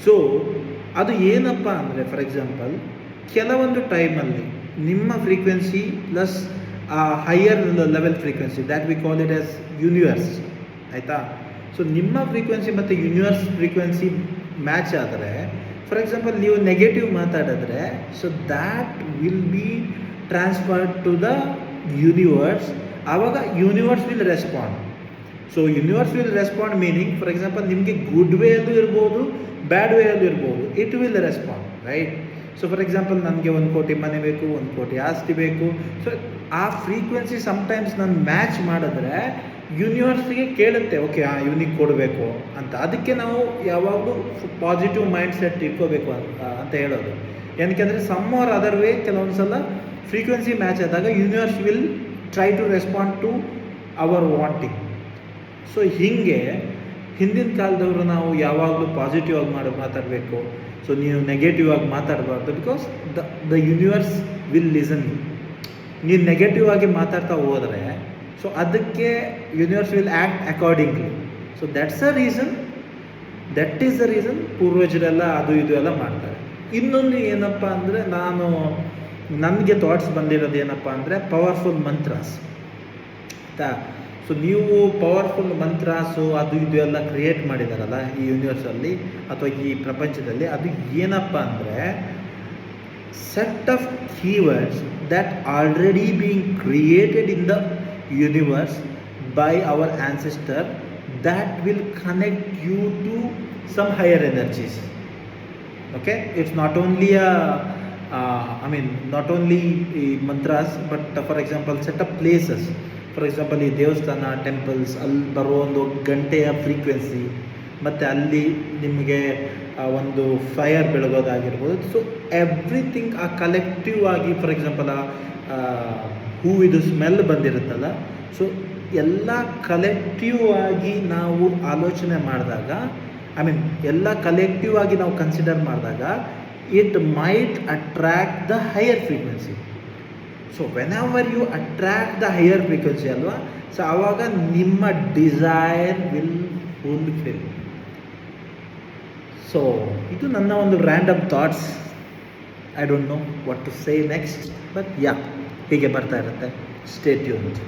So ಅದು ಏನಪ್ಪ ಅಂದರೆ, ಫಾರ್ ಎಕ್ಸಾಂಪಲ್, ಕೆಲವೊಂದು ಟೈಮಲ್ಲಿ ನಿಮ್ಮ frequency plus higher level frequency, that we call it as universe, ಆಯಿತಾ. ಸೊ ನಿಮ್ಮ ಫ್ರೀಕ್ವೆನ್ಸಿ ಮತ್ತು ಯೂನಿವರ್ಸ್ ಫ್ರೀಕ್ವೆನ್ಸಿ ಮ್ಯಾಚ್ ಆದರೆ, ಫಾರ್ ಎಕ್ಸಾಂಪಲ್ ನೀವು ನೆಗೆಟಿವ್ ಮಾತಾಡಿದ್ರೆ, so that will be transferred to the universe. ಆವಾಗ universe will respond. So universe will respond meaning, for example, ನಿಮಗೆ good ವೇಯಲ್ಲೂ ಇರ್ಬೋದು, ಬ್ಯಾಡ್ ವೇಯಲ್ಲೂ ಇರ್ಬೋದು, it will respond, right. So for example, ನನಗೆ 1 ಕೋಟಿ ಮನೆ ಬೇಕು, 1 ಕೋಟಿ ಆಸ್ತಿ ಬೇಕು. ಸೊ ಆ ಫ್ರೀಕ್ವೆನ್ಸಿ ಸಮ್ಟೈಮ್ಸ್ ನಾನು ಮ್ಯಾಚ್ ಮಾಡಿದ್ರೆ ಯೂನಿವರ್ಸ್ಗೆ ಕೇಳುತ್ತೆ, ಓಕೆ ಇವನಿಗೆ ಕೊಡಬೇಕು ಅಂತ. ಅದಕ್ಕೆ ನಾವು ಯಾವಾಗಲೂ ಪಾಸಿಟಿವ್ ಮೈಂಡ್ ಸೆಟ್ ಇಟ್ಕೋಬೇಕು ಅಂತ ಹೇಳೋದು. ಏನಕ್ಕೆ ಸಮ್ ಆರ್ ಅದರ್ ವೇ ಕೆಲವೊಂದು ಸಲ ಫ್ರೀಕ್ವೆನ್ಸಿ ಮ್ಯಾಚ್ ಆದಾಗ universe will try to respond to our wanting. So ಹೀಗೆ ಹಿಂದಿನ ಕಾಲದವರು ನಾವು ಯಾವಾಗಲೂ ಪಾಸಿಟಿವ್ ಆಗಿ ಮಾತಾಡಬೇಕು. ಸೊ ನೀವು ನೆಗೆಟಿವ್ ಆಗಿ ಮಾತಾಡಬಾರ್ದು, because the universe will listen you. ನೀವು ನೆಗೆಟಿವ್ ಆಗಿ ಮಾತಾಡ್ತಾ ಹೋದರೆ, ಸೊ ಅದಕ್ಕೆ universe will act accordingly. So that is the reason ಪೂರ್ವಜರೆಲ್ಲ ಅದು ಇದು ಎಲ್ಲ ಮಾಡ್ತಾರೆ. ಇನ್ನೊಂದು ಏನಪ್ಪ ಅಂದರೆ, ನನಗೆ ಥಾಟ್ಸ್ ಬಂದಿರೋದು ಏನಪ್ಪ ಅಂದರೆ, ಪವರ್ಫುಲ್ ಮಂತ್ರಾಸ್, ಆಯಿತಾ. ಸೊ ನೀವು ಪವರ್ಫುಲ್ ಮಂತ್ರಾಸು ಅದು ಇದು ಎಲ್ಲ ಕ್ರಿಯೇಟ್ ಮಾಡಿದಾರಲ್ಲ ಈ ಯೂನಿವರ್ಸಲ್ಲಿ ಅಥವಾ ಈ ಪ್ರಪಂಚದಲ್ಲಿ, ಅದು ಏನಪ್ಪ ಅಂದರೆ set of keywords that already being created in the universe by our ancestor, that will connect you to some higher energies. Okay, it's not only not only mantras, but for example set up places. For example, ಈ ದೇವಸ್ಥಾನ, temples, ಅಲ್ಲಿ ಬರೋ ಒಂದು ಗಂಟೆಯ frequency, ಮತ್ತು ಅಲ್ಲಿ ನಿಮಗೆ ಒಂದು ಫೈರ್ ಬೆಳಗೋದಾಗಿರ್ಬೋದು. ಸೊ ಎವ್ರಿಥಿಂಗ್ ಆ ಕಲೆಕ್ಟಿವ್ ಆಗಿ, ಫಾರ್ ಎಕ್ಸಾಂಪಲ್ ಹೂವಿದು ಸ್ಮೆಲ್ ಬಂದಿರುತ್ತಲ್ಲ, ಸೊ ಎಲ್ಲ ಕಲೆಕ್ಟಿವ್ ಆಗಿ ನಾವು ಆಲೋಚನೆ ಮಾಡಿದಾಗ, ಎಲ್ಲ ಕಲೆಕ್ಟಿವ್ ಆಗಿ ನಾವು ಕನ್ಸಿಡರ್ ಮಾಡಿದಾಗ, it might attract the higher frequency. So whenever you attract the higher frequency ಅಲ್ವಾ, ಸೊ ಆವಾಗ ನಿಮ್ಮ ಡಿಸೈರ್ ವಿಲ್ ಫುಲ್ಫಿಲ್. ಸೊ ಇದು ನನ್ನ ಒಂದು random thoughts. I don't know what to say next, but yeah, ಹೀಗೆ ಬರ್ತಾ ಇರುತ್ತೆ. Stay tuned.